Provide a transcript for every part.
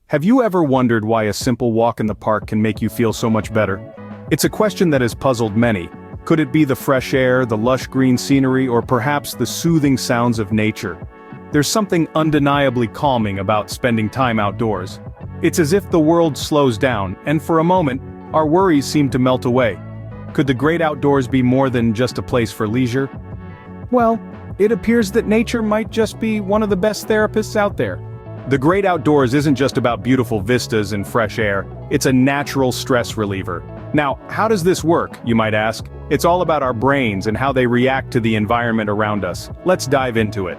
Have you ever wondered why a simple walk in the park can make you feel so much better? It's a question that has puzzled many. Could it be the fresh air, the lush green scenery, or perhaps the soothing sounds of nature? There's something undeniably calming about spending time outdoors. It's as if the world slows down, and for a moment, our worries seem to melt away. Could the great outdoors be more than just a place for leisure? Well, it appears that nature might just be one of the best therapists out there. The great outdoors isn't just about beautiful vistas and fresh air, it's a natural stress reliever. Now, how does this work, you might ask? It's all about our brains and how they react to the environment around us. Let's dive into it.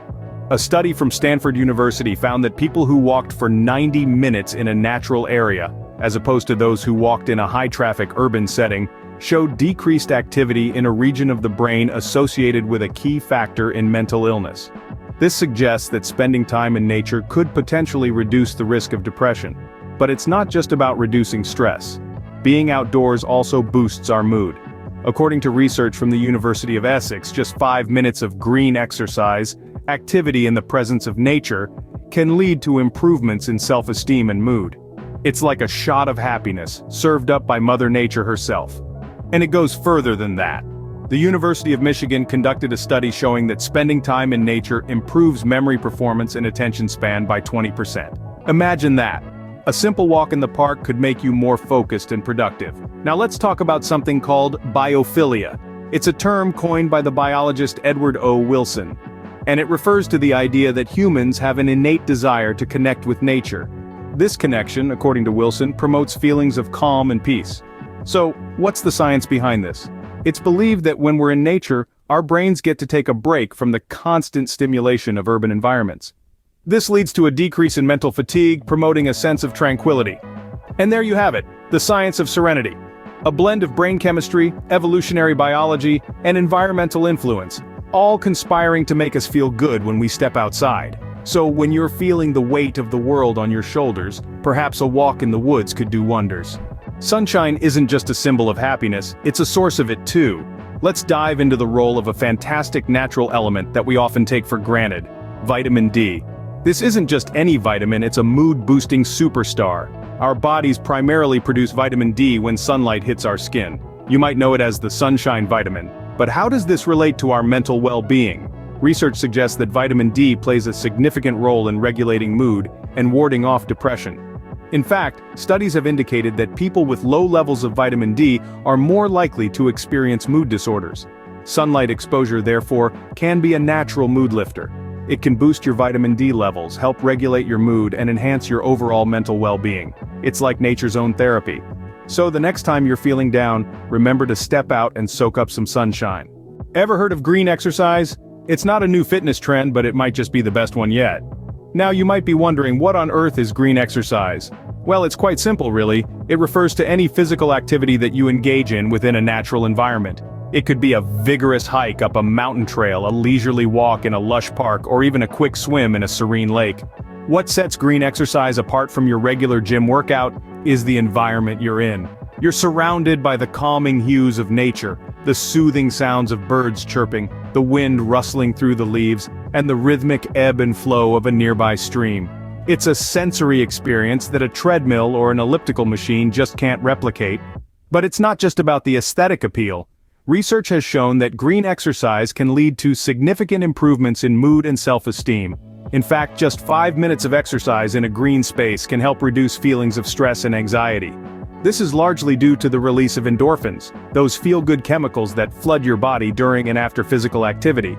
A study from Stanford University found that people who walked for 90 minutes in a natural area, as opposed to those who walked in a high-traffic urban setting, showed decreased activity in a region of the brain associated with a key factor in mental illness. This suggests that spending time in nature could potentially reduce the risk of depression. But it's not just about reducing stress. Being outdoors also boosts our mood. According to research from the University of Essex, just 5 minutes of green exercise, activity in the presence of nature, can lead to improvements in self-esteem and mood. It's like a shot of happiness, served up by Mother Nature herself. And it goes further than that. The University of Michigan conducted a study showing that spending time in nature improves memory performance and attention span by 20%. Imagine that. A simple walk in the park could make you more focused and productive. Now let's talk about something called biophilia. It's a term coined by the biologist Edward O. Wilson. And it refers to the idea that humans have an innate desire to connect with nature. This connection, according to Wilson, promotes feelings of calm and peace. So, what's the science behind this? It's believed that when we're in nature, our brains get to take a break from the constant stimulation of urban environments. This leads to a decrease in mental fatigue, promoting a sense of tranquility. And there you have it, the science of serenity. A blend of brain chemistry, evolutionary biology, and environmental influence, all conspiring to make us feel good when we step outside. So when you're feeling the weight of the world on your shoulders, perhaps a walk in the woods could do wonders. Sunshine isn't just a symbol of happiness, it's a source of it too. Let's dive into the role of a fantastic natural element that we often take for granted, vitamin D. This isn't just any vitamin, it's a mood-boosting superstar. Our bodies primarily produce vitamin D when sunlight hits our skin. You might know it as the sunshine vitamin. But how does this relate to our mental well-being? Research suggests that vitamin D plays a significant role in regulating mood and warding off depression. In fact, studies have indicated that people with low levels of vitamin D are more likely to experience mood disorders. Sunlight exposure, therefore, can be a natural mood lifter. It can boost your vitamin D levels, help regulate your mood, and enhance your overall mental well-being. It's like nature's own therapy. So the next time you're feeling down, remember to step out and soak up some sunshine. Ever heard of green exercise? It's not a new fitness trend, but it might just be the best one yet. Now you might be wondering, what on earth is green exercise? Well, it's quite simple really. It refers to any physical activity that you engage in within a natural environment. It could be a vigorous hike up a mountain trail, a leisurely walk in a lush park, or even a quick swim in a serene lake. What sets green exercise apart from your regular gym workout is the environment you're in. You're surrounded by the calming hues of nature, the soothing sounds of birds chirping, the wind rustling through the leaves, and the rhythmic ebb and flow of a nearby stream. It's a sensory experience that a treadmill or an elliptical machine just can't replicate. But it's not just about the aesthetic appeal. Research has shown that green exercise can lead to significant improvements in mood and self-esteem. In fact, just 5 minutes of exercise in a green space can help reduce feelings of stress and anxiety. This is largely due to the release of endorphins, those feel-good chemicals that flood your body during and after physical activity.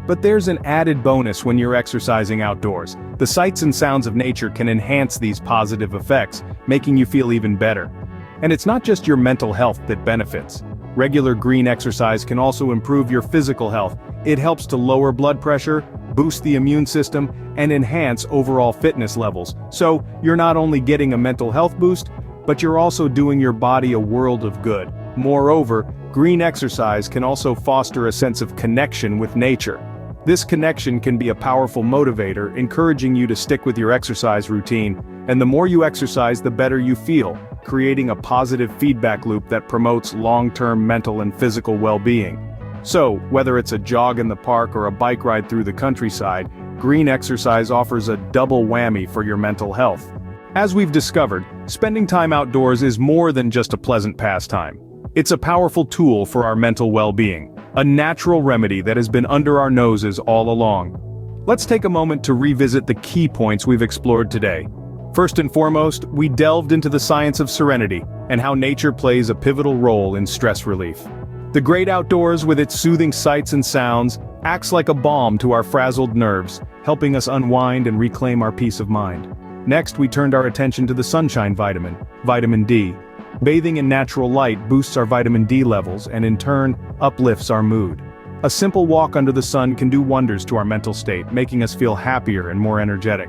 But there's an added bonus when you're exercising outdoors. The sights and sounds of nature can enhance these positive effects, making you feel even better. And it's not just your mental health that benefits. Regular green exercise can also improve your physical health. It helps to lower blood pressure, boost the immune system, and enhance overall fitness levels. So, you're not only getting a mental health boost, but you're also doing your body a world of good. Moreover, green exercise can also foster a sense of connection with nature. This connection can be a powerful motivator, encouraging you to stick with your exercise routine, and the more you exercise, the better you feel, creating a positive feedback loop that promotes long-term mental and physical well-being. So, whether it's a jog in the park or a bike ride through the countryside, green exercise offers a double whammy for your mental health. As we've discovered, spending time outdoors is more than just a pleasant pastime. It's a powerful tool for our mental well-being, a natural remedy that has been under our noses all along. Let's take a moment to revisit the key points we've explored today. First and foremost, we delved into the science of serenity and how nature plays a pivotal role in stress relief. The great outdoors, with its soothing sights and sounds, acts like a balm to our frazzled nerves, helping us unwind and reclaim our peace of mind. Next, we turned our attention to the sunshine vitamin, vitamin D. Bathing in natural light boosts our vitamin D levels and in turn, uplifts our mood. A simple walk under the sun can do wonders to our mental state, making us feel happier and more energetic.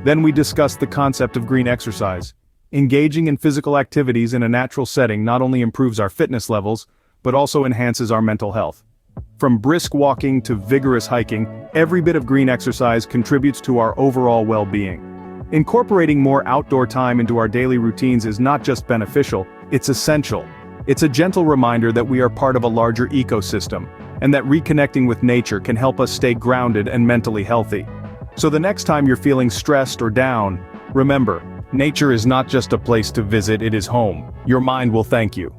Then we discussed the concept of green exercise. Engaging in physical activities in a natural setting not only improves our fitness levels, but also enhances our mental health. From brisk walking to vigorous hiking, every bit of green exercise contributes to our overall well-being. Incorporating more outdoor time into our daily routines is not just beneficial, it's essential. It's a gentle reminder that we are part of a larger ecosystem, and that reconnecting with nature can help us stay grounded and mentally healthy. So the next time you're feeling stressed or down, remember, nature is not just a place to visit, it is home. Your mind will thank you.